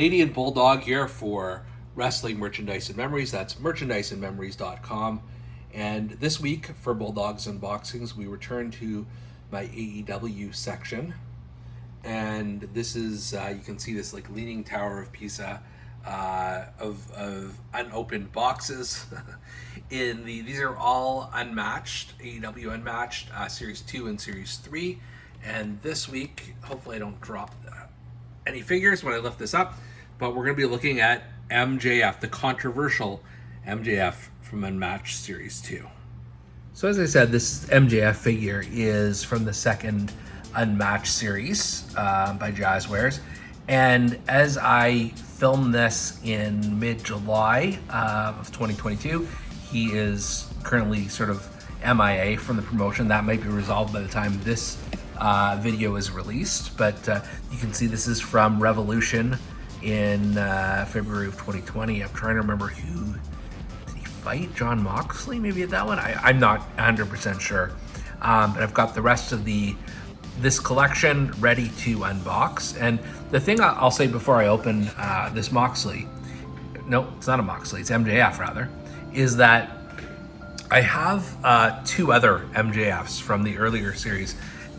Canadian Bulldog here for Wrestling Merchandise and Memories. That's merchandiseandmemories.com. And this week for Bulldog's Unboxings, we return to my AEW section. And this is, you can see this like Leaning Tower of Pisa of unopened boxes. These are all Unmatched, AEW Unmatched, Series 2 and Series 3. And this week, hopefully I don't drop any figures when I lift this up, but we're going to be looking at MJF, the controversial MJF from Unmatched Series 2. So as I said, this MJF figure is from the second Unmatched series by Jazzwares. And as I film this in mid-July of 2022, he is currently sort of MIA from the promotion. That might be resolved by the time this video is released, but you can see this is from Revolution in February of 2020. I'm trying to remember who did he fight? John Moxley maybe at that one? I'm not 100% sure, but I've got the rest of this collection ready to unbox. And the thing I'll say before I open this Moxley, no, it's not a Moxley, it's MJF rather, is that I have two other MJFs from the earlier series,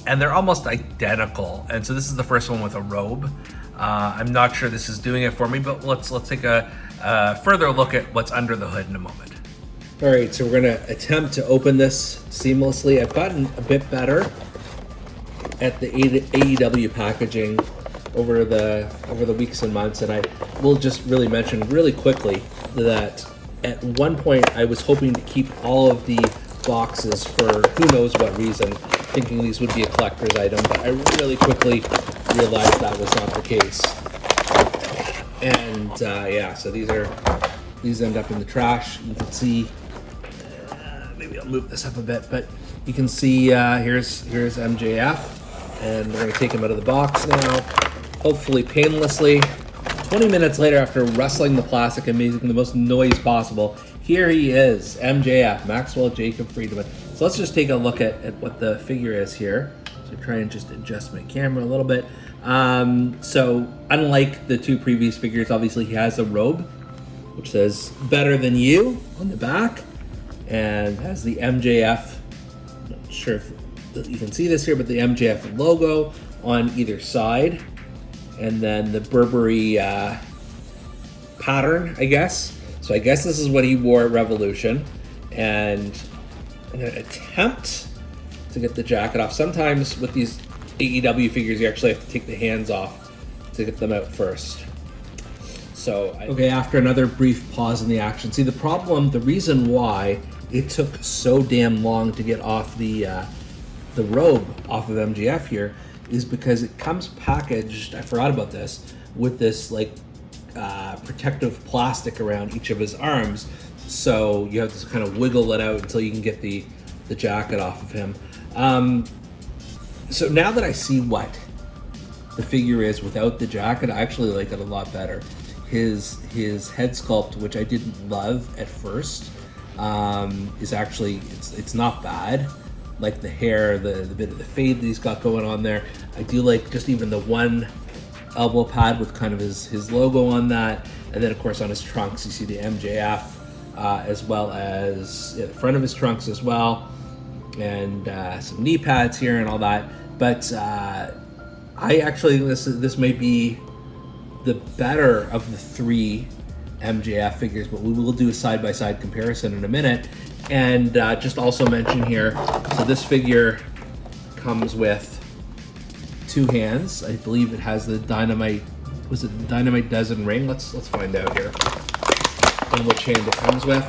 and they're almost identical. And so this is the first one with a robe. I'm not sure this is doing it for me, but let's take a further look at what's under the hood in a moment. All right, so we're gonna attempt to open this seamlessly. I've gotten a bit better at the AEW packaging over the weeks and months, and I will just really mention really quickly that at one point I was hoping to keep all of the boxes for who knows what reason, thinking these would be a collector's item, but I really quickly realized that was not the case. And yeah, so these end up in the trash. You can see, maybe I'll move this up a bit, but you can see here's MJF, and we're gonna take him out of the box now, hopefully painlessly. 20 minutes later, after wrestling the plastic and making the most noise possible, here he is, MJF, Maxwell Jacob Friedman. So let's just take a look at what the figure is here. So try and just adjust my camera a little bit. So unlike the two previous figures, obviously he has a robe, which says "Better Than You" on the back, and has the MJF, I'm not sure if you can see this here, but the MJF logo on either side. And then the Burberry pattern, I guess. So I guess this is what he wore at Revolution. And I'm going to attempt to get the jacket off. Sometimes with these AEW figures, you actually have to take the hands off to get them out first. So, okay, after another brief pause in the action. See, the reason why it took so damn long to get off the robe off of MJF here is because it comes packaged, I forgot about this, with this like protective plastic around each of his arms. So you have to kind of wiggle it out until you can get the jacket off of him. So now that I see what the figure is without the jacket, I actually like it a lot better. His head sculpt, which I didn't love at first, is actually, it's not bad. Like the hair, the bit of the fade that he's got going on there. I do like just even the one elbow pad with kind of his logo on that. And then of course on his trunks, you see the MJF, as well as the front of his trunks as well. And some knee pads here and all that. But I actually, this may be the better of the three MJF figures, but we will do a side-by-side comparison in a minute. And just also mention here, so this figure comes with two hands. I believe it has the Dynamite, was it the Dynamite Dozen ring? Let's find out here on which hand it comes with.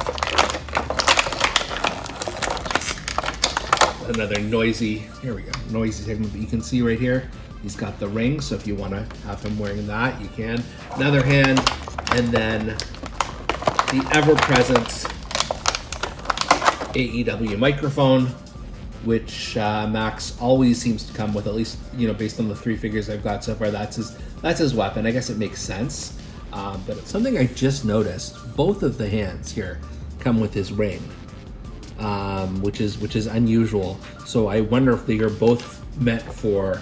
Another noisy, here we go, noisy segment, but you can see right here, he's got the ring, so if you want to have him wearing that, you can. Another hand, and then the ever-present AEW microphone, which Max always seems to come with, at least, you know, based on the three figures I've got so far, that's his weapon. I guess it makes sense. But it's something I just noticed, both of the hands here come with his ring, which is unusual. So I wonder if they are both meant for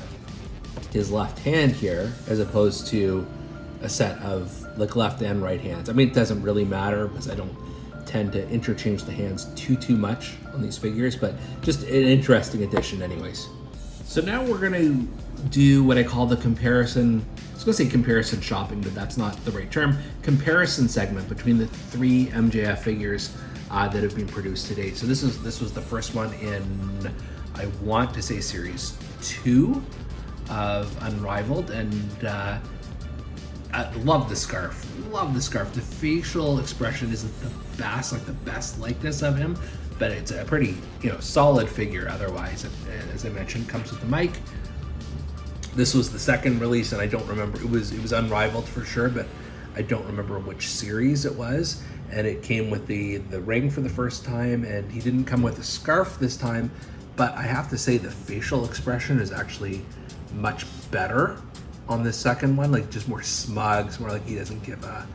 his left hand here, as opposed to a set of like left and right hands. I mean, it doesn't really matter because I don't tend to interchange the hands too much on these figures, but just an interesting addition anyways. So now we're gonna do what I call the comparison, I was gonna say comparison shopping, but that's not the right term, comparison segment between the 3 MJF figures that have been produced today. So this was the first one in, I want to say series 2 of Unrivaled, and I love the scarf. Love the scarf. The facial expression isn't the best, like the best likeness of him, but it's a pretty, solid figure otherwise. As I mentioned, comes with the mic. This was the second release, and I don't remember. It was Unrivaled for sure, but I don't remember which series it was. And it came with the ring for the first time, and he didn't come with a scarf this time. But I have to say the facial expression is actually much better on the second one, like just more smug, more like he doesn't give a,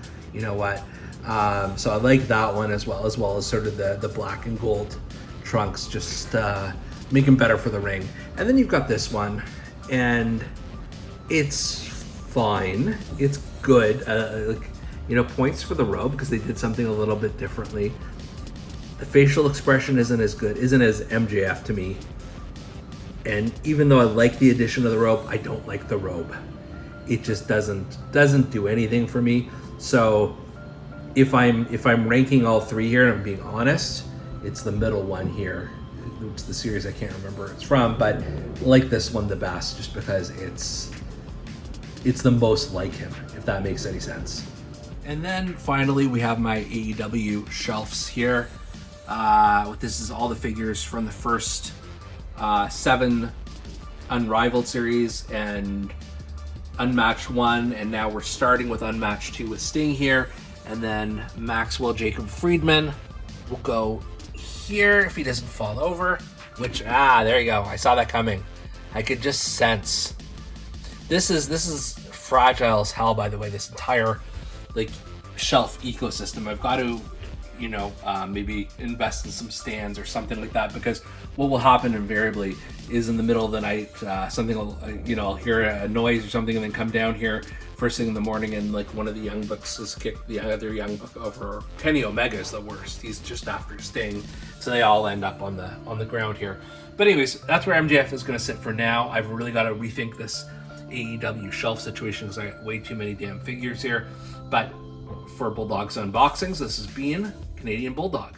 so I like that one as well as sort of the black and gold trunks, just make him better for the ring. And then you've got this one, and it's fine, it's good, points for the robe because they did something a little bit differently. The facial expression isn't as good, isn't as MJF to me. And even though I like the addition of the robe, I don't like the robe. It just doesn't do anything for me. So if I'm ranking all 3 here, and I'm being honest, it's the middle one here. It's the series I can't remember where it's from, but I like this one the best just because it's the most like him, if that makes any sense. And then finally we have my AEW shelves here. This is all the figures from the first 7 Unrivaled series and Unmatched 1, and now we're starting with Unmatched 2 with Sting here, and then Maxwell Jacob Friedman will go here if he doesn't fall over, which, there you go. I saw that coming. I could just sense. This is fragile as hell, by the way, this entire shelf ecosystem. I've got to maybe invest in some stands or something like that, because what will happen invariably is in the middle of the night, something will, I'll hear a noise or something and then come down here first thing in the morning, and one of the Young Bucks has kicked the other Young Buck over. Kenny Omega is the worst. He's just after Sting. So they all end up on the ground here. But anyways, that's where MJF is going to sit for now. I've really got to rethink this AEW shelf situation because I got way too many damn figures here. But for Bulldog's Unboxings, this has been Canadian Bulldog.